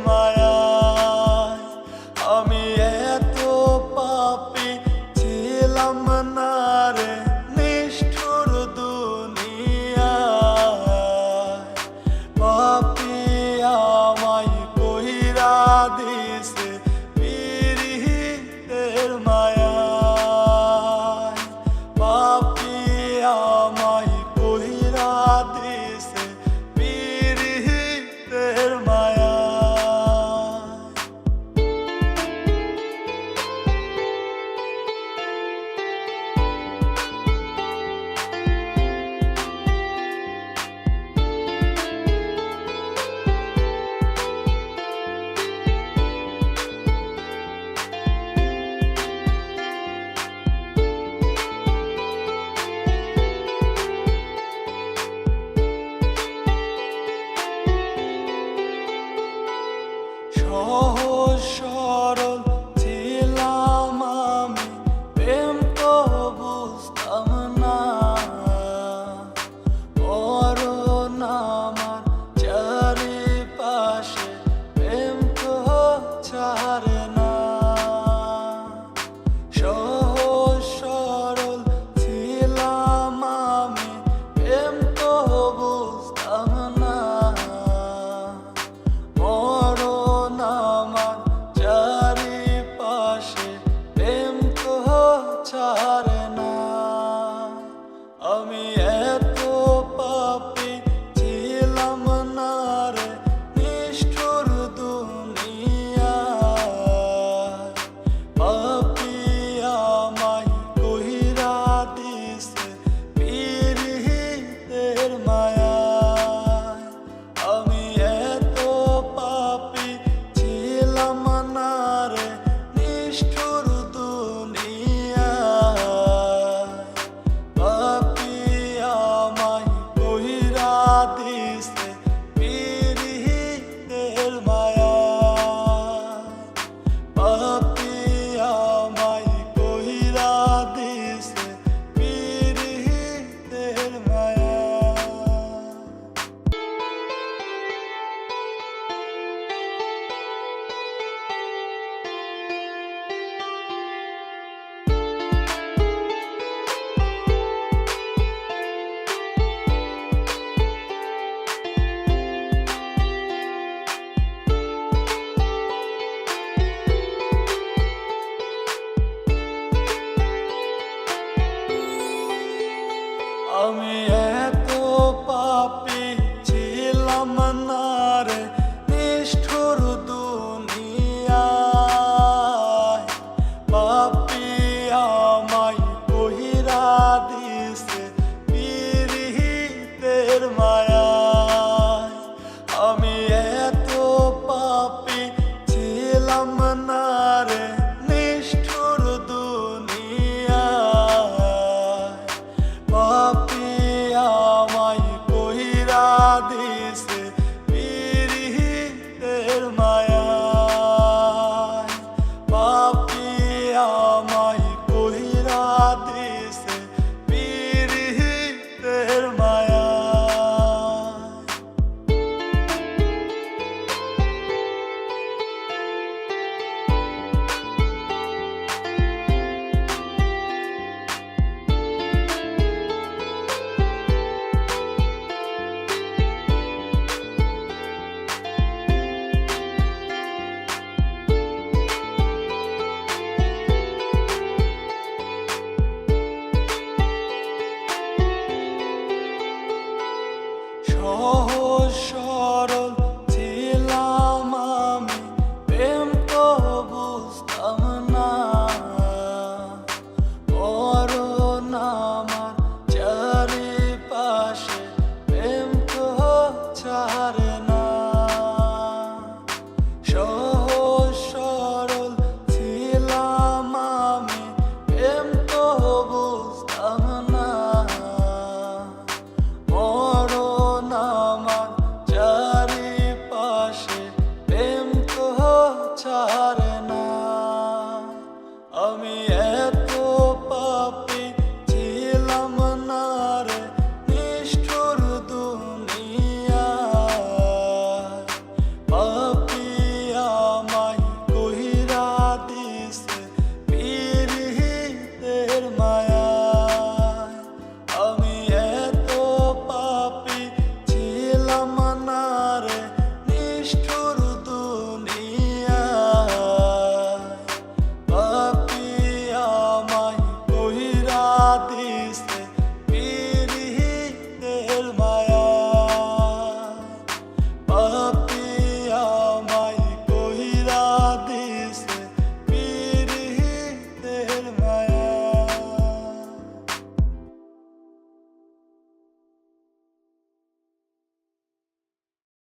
মায়ায় আমি এত পাপী ছিলাম না রে নিষ্ঠুর দুনিয়ায়। পাপী আমায় কইরা দিছে পীড়িতের মায়ায়। পাপী আমায় কইরা দিছে পীড়িতের মায়ায়। সহজ সরল ছিলাম আমি, প্রেম তো বুঝতাম না। মরণ আমার চারিপাশে, প্রেম তো ছাড়ে না। সহজ সরল ছিলাম আমি, প্রেম তো বুঝতাম না। মরণ আমার চারিপাশে, প্রেম তো ছাড়ে না। আমি এত পাপী ছিলাম না রে নিষ্ঠুর দুনিয়ায়। পাপী আমায় কইরা দিছে পীড়িতের মায়ায়। আমি এত পাপী ছিলাম না রে নিষ্ঠুর দুনিয়ায়। পাপী আমায় কইরা দিছে পীড়িতের মায়ায়। পাপী আমায় কইরা দিছে পীড়িতের মায়ায়। আমি এত পাপী ছিলাম না রে নিষ্ঠুর দুনিয়ায়। পাপী আমায় কইরা দিছে পীড়িতের মায়ায়। আমি এত পাপী ছিলাম না রে নিষ্ঠুর দুনিয়ায়। পাপী আমায় কইরা দিছে পীড়িতের মায়ায়। পাপী আমায় কইরা দিছে পীড়িতের মায়ায়। সহজ সরল ছিলাম আমি, প্রেম তো বুঝতাম না। মরণ আমার চারিপাশে, প্রেম তো ছাড়ে না। সহজ সরল ছিলাম আমি, প্রেম তো বুঝতাম না। মরণ আমার চারিপাশে, প্রেম তো ছাড়ে না। আমি এত পাপী ছিলাম না রে নিষ্ঠুর দুনিয়ায়। পাপী दिल